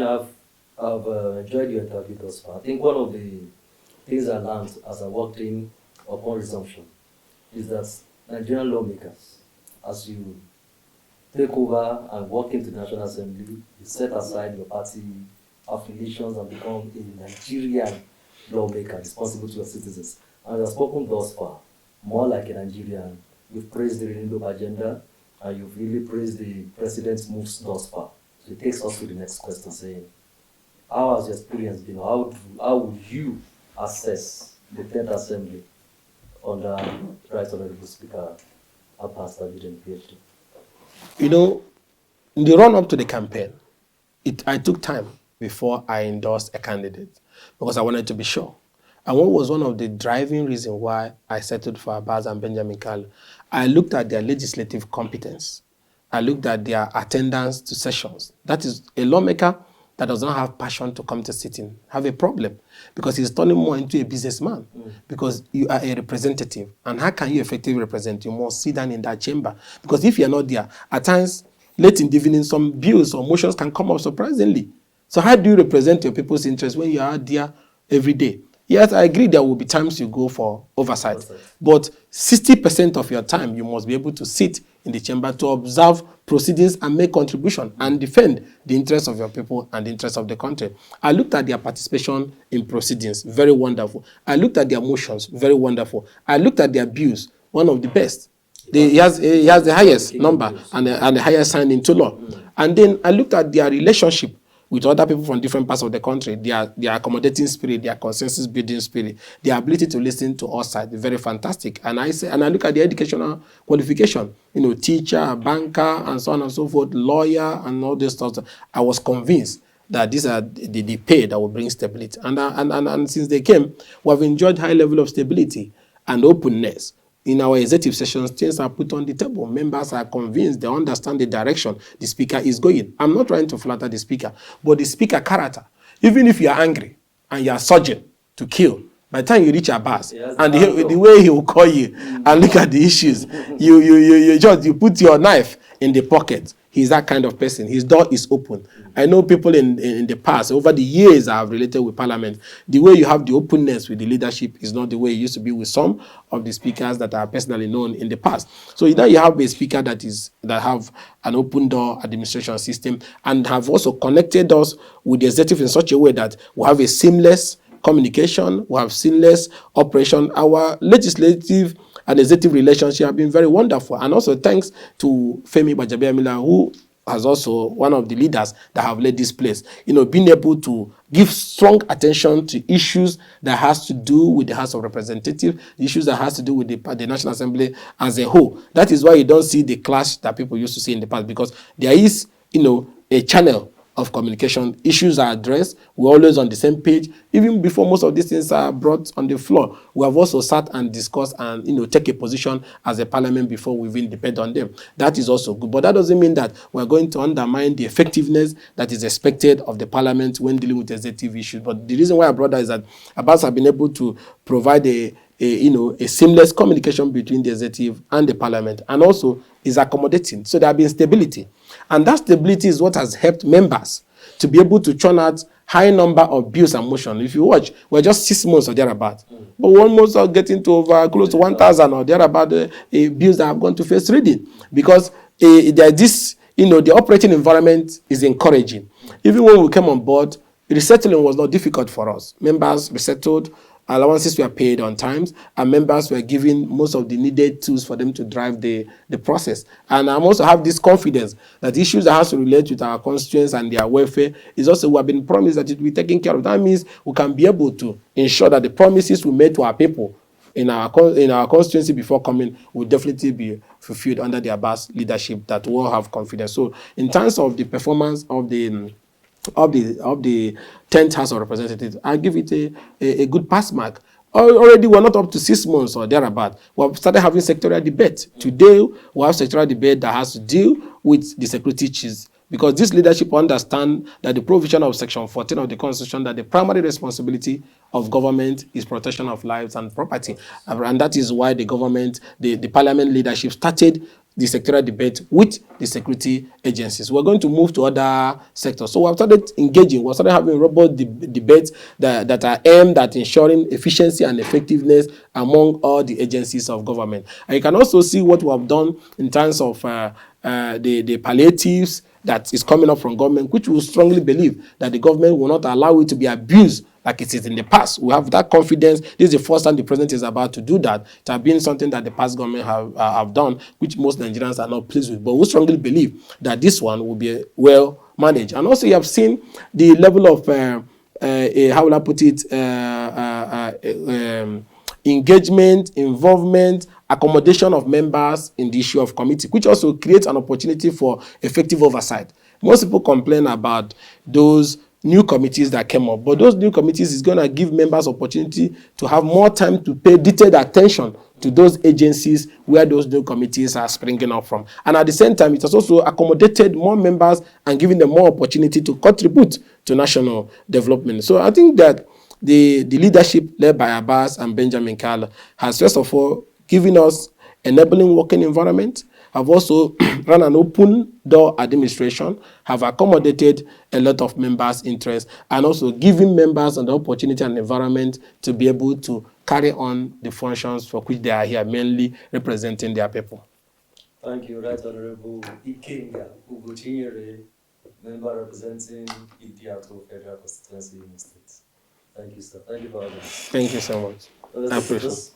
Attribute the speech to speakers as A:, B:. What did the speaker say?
A: I've enjoyed your interview thus far. I think one of the things I learned as I worked in upon resumption is that Nigerian lawmakers, as you take over and walk into the National Assembly, you set aside your party affiliations and become a Nigerian lawmaker responsible to your citizens. And you have spoken thus far more like a Nigerian. You've praised the renewable agenda and you've really praised the president's moves thus far. So it takes us to the next question saying, how has your experience been? How would you assess the 10th Assembly under Right Honorable Speaker Abbas PhD?
B: You know, in the run-up to the campaign, I took time before I endorsed a candidate because I wanted to be sure. And what was one of the driving reasons why I settled for Abbas and Benjamin Kalu? I looked at their legislative competence. I looked at their attendance to sessions. That is, a lawmaker that does not have passion to come to sitting have a problem because he's turning more into a businessman because you are a representative. And how can you effectively represent? You must sit down in that chamber because if you're not there, at times, late in the evening, some bills or motions can come up surprisingly. So how do you represent your people's interests when you are there every day? Yes, I agree there will be times you go for oversight. But 60% of your time, you must be able to sit in the chamber to observe proceedings and make contribution and defend the interests of your people and the interests of the country. I looked at their participation in proceedings, very wonderful. I looked at their motions, very wonderful. I looked at their bills, one of the best. He has the highest number and the highest sign into law. And then I looked at their relationship with other people from different parts of the country, their accommodating spirit, their consensus building spirit, their ability to listen to all sides, very fantastic. And I look at the educational qualification, teacher, banker, and so on and so forth, lawyer, and all this stuff. I was convinced that these are the pay that will bring stability. And since they came, we have enjoyed high level of stability and openness. In our executive sessions, things are put on the table. Members are convinced, they understand the direction the speaker is going. I'm not trying to flatter the speaker, but the speaker character, even if you are angry and you are surging to kill, by the time you reach Abbas, and the way he will call you and look at the issues, you put your knife in the pocket. He's that kind of person. His door is open. I know people in the past, over the years I have related with Parliament, the way you have the openness with the leadership is not the way it used to be with some of the speakers that are personally known in the past. So now you have a speaker that have an open door administration system and have also connected us with the executive in such a way that we have a seamless communication, we have seamless operation. Our legislative and executive relationship have been very wonderful. And also thanks to Femi Gbajabiamila, who has also one of the leaders that have led this place, being able to give strong attention to issues that has to do with the House of Representatives, issues that has to do with the National Assembly as a whole. That is why you don't see the clash that people used to see in the past, because there is, a channel of communication. Issues are addressed. We're always on the same page. Even before most of these things are brought on the floor, we have also sat and discussed and take a position as a parliament before we even depend on them. That is also good. But that doesn't mean that we're going to undermine the effectiveness that is expected of the parliament when dealing with executive issues. But the reason why I brought that is that Abbas have been able to provide a seamless communication between the executive and the parliament, and also is accommodating. So there has been stability. And that stability is what has helped members to be able to churn out high number of bills and motions. If you watch, we're just 6 months or thereabout. But we almost are getting to over close to 1,000 or thereabout bills that have gone to first reading. Because this, the operating environment is encouraging. Even when we came on board, resettling was not difficult for us. Members resettled, allowances were paid on time, and members were given most of the needed tools for them to drive the process. And I also have this confidence that issues that has to relate with our constituents and their welfare is also, we have been promised that it will be taken care of. That means we can be able to ensure that the promises we made to our people in our constituency before coming will definitely be fulfilled under the Abbas leadership, that we all have confidence. So in terms of the performance of the 10th House of Representatives, I give it a good pass mark. Already we're not up to 6 months or thereabout. We've started having sectorial debate. Today, we have sectorial debate that has to deal with the security chiefs, because this leadership understand that the provision of Section 14 of the Constitution, that the primary responsibility of government is protection of lives and property. And that is why the government, the parliament leadership started the sectoral debate with the security agencies. We're going to move to other sectors. So we've started engaging, we've started having robust debates that are aimed at ensuring efficiency and effectiveness among all the agencies of government. And you can also see what we have done in terms of the palliatives that is coming up from government, which we strongly believe that the government will not allow it to be abused like it is in the past. We have that confidence. This is the first time the president is about to do that. It has been something that the past government have done, which most Nigerians are not pleased with. But we strongly believe that this one will be well managed. And also, you have seen the level of, how will I put it, engagement, involvement, accommodation of members in the issue of committee, which also creates an opportunity for effective oversight. Most people complain about those new committees that came up, but those new committees is going to give members opportunity to have more time to pay detailed attention to those agencies where those new committees are springing up from. And at the same time, it has also accommodated more members and given them more opportunity to contribute to national development. So I think that the leadership led by Abbas and Benjamin Kala has first of all given us enabling working environment, have also run an open door administration, have accommodated a lot of members' interests, and also giving members an opportunity and environment to be able to carry on the functions for which they are here, mainly representing their people.
A: Thank you, Right Honorable Ikenga Ugochinyere, member representing Idiato Federal Constituency in the State. Thank you, sir. Thank you for having us.
B: Thank you so much. I appreciate it.